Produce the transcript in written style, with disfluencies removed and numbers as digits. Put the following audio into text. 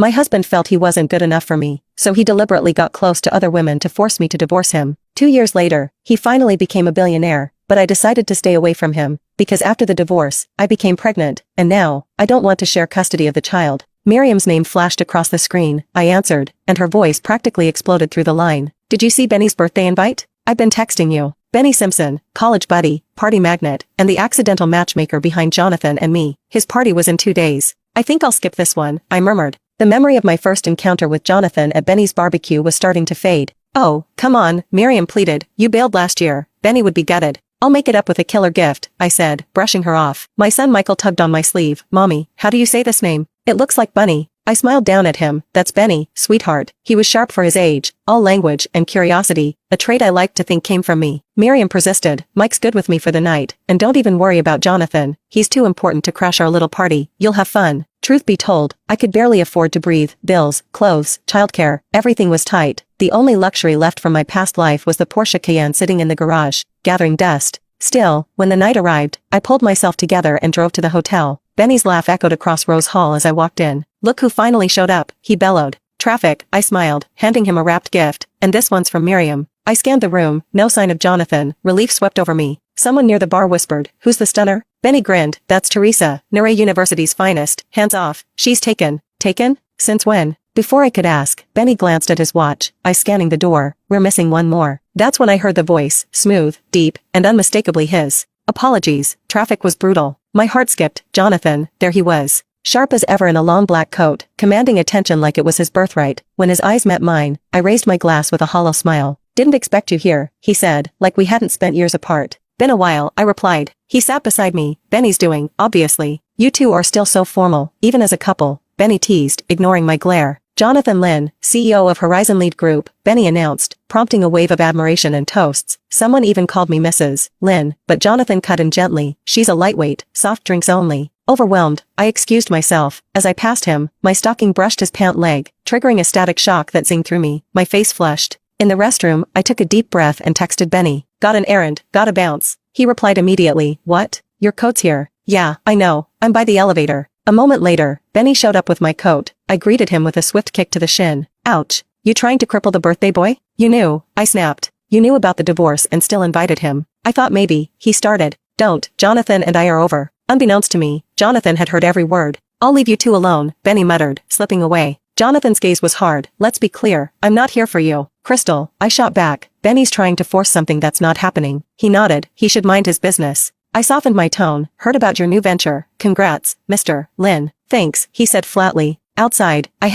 My husband felt he wasn't good enough for me, so he deliberately got close to other women to force me to divorce him. 2 years later, he finally became a billionaire, but I decided to stay away from him, because after the divorce, I became pregnant, and now, I don't want to share custody of the child. Miriam's name flashed across the screen. I answered, and her voice practically exploded through the line. Did you see Benny's birthday invite? I've been texting you. Benny Simpson, college buddy, party magnet, and the accidental matchmaker behind Jonathan and me. His party was in 2 days. I think I'll skip this one, I murmured. The memory of my first encounter with Jonathan at Benny's barbecue was starting to fade. Oh, come on, Miriam pleaded. You bailed last year. Benny would be gutted. I'll make it up with a killer gift, I said, brushing her off. My son Michael tugged on my sleeve. Mommy, how do you say this name? It looks like Bunny. I smiled down at him. That's Benny, sweetheart. He was sharp for his age, all language and curiosity, a trait I liked to think came from me. Miriam persisted. Mike's good with me for the night, and don't even worry about Jonathan. He's too important to crash our little party. You'll have fun. Truth be told, I could barely afford to breathe. Bills, clothes, childcare, everything was tight. The only luxury left from my past life was the Porsche Cayenne sitting in the garage, gathering dust. Still, when the night arrived, I pulled myself together and drove to the hotel. Benny's laugh echoed across Rose Hall as I walked in. Look who finally showed up, he bellowed. Traffic, I smiled, handing him a wrapped gift, and this one's from Miriam. I scanned the room, no sign of Jonathan. Relief swept over me. Someone near the bar whispered, who's the stunner? Benny grinned. That's Teresa, Nure University's finest. Hands off. She's taken. Taken? Since when? Before I could ask, Benny glanced at his watch. I scanning the door. We're missing one more. That's when I heard the voice, smooth, deep, and unmistakably his. Apologies, traffic was brutal. My heart skipped. Jonathan, there he was. Sharp as ever in a long black coat, commanding attention like it was his birthright. When his eyes met mine, I raised my glass with a hollow smile. Didn't expect you here, he said, like we hadn't spent years apart. Been a while, I replied. He sat beside me. Benny's doing, obviously. You two are still so formal, even as a couple, Benny teased, ignoring my glare. Jonathan Lin, CEO of Horizon Lead Group, Benny announced, prompting a wave of admiration and toasts. Someone even called me Mrs. Lin, but Jonathan cut in gently. She's a lightweight, soft drinks only. Overwhelmed, I excused myself. As I passed him, my stocking brushed his pant leg, triggering a static shock that zinged through me. My face flushed. In the restroom, I took a deep breath and texted Benny. Got an errand, gotta bounce. He replied immediately. What? Your coat's here. Yeah, I know. I'm by the elevator. A moment later, Benny showed up with my coat. I greeted him with a swift kick to the shin. Ouch. You trying to cripple the birthday boy? You knew, I snapped. You knew about the divorce and still invited him. I thought maybe, he started. Don't, Jonathan and I are over. Unbeknownst to me, Jonathan had heard every word. I'll leave you two alone, Benny muttered, slipping away. Jonathan's gaze was hard. Let's be clear, I'm not here for you. Crystal, I shot back. Benny's trying to force something that's not happening. He nodded. He should mind his business. I softened my tone. Heard about your new venture. Congrats, Mr. Lin. Thanks, he said flatly. Outside, I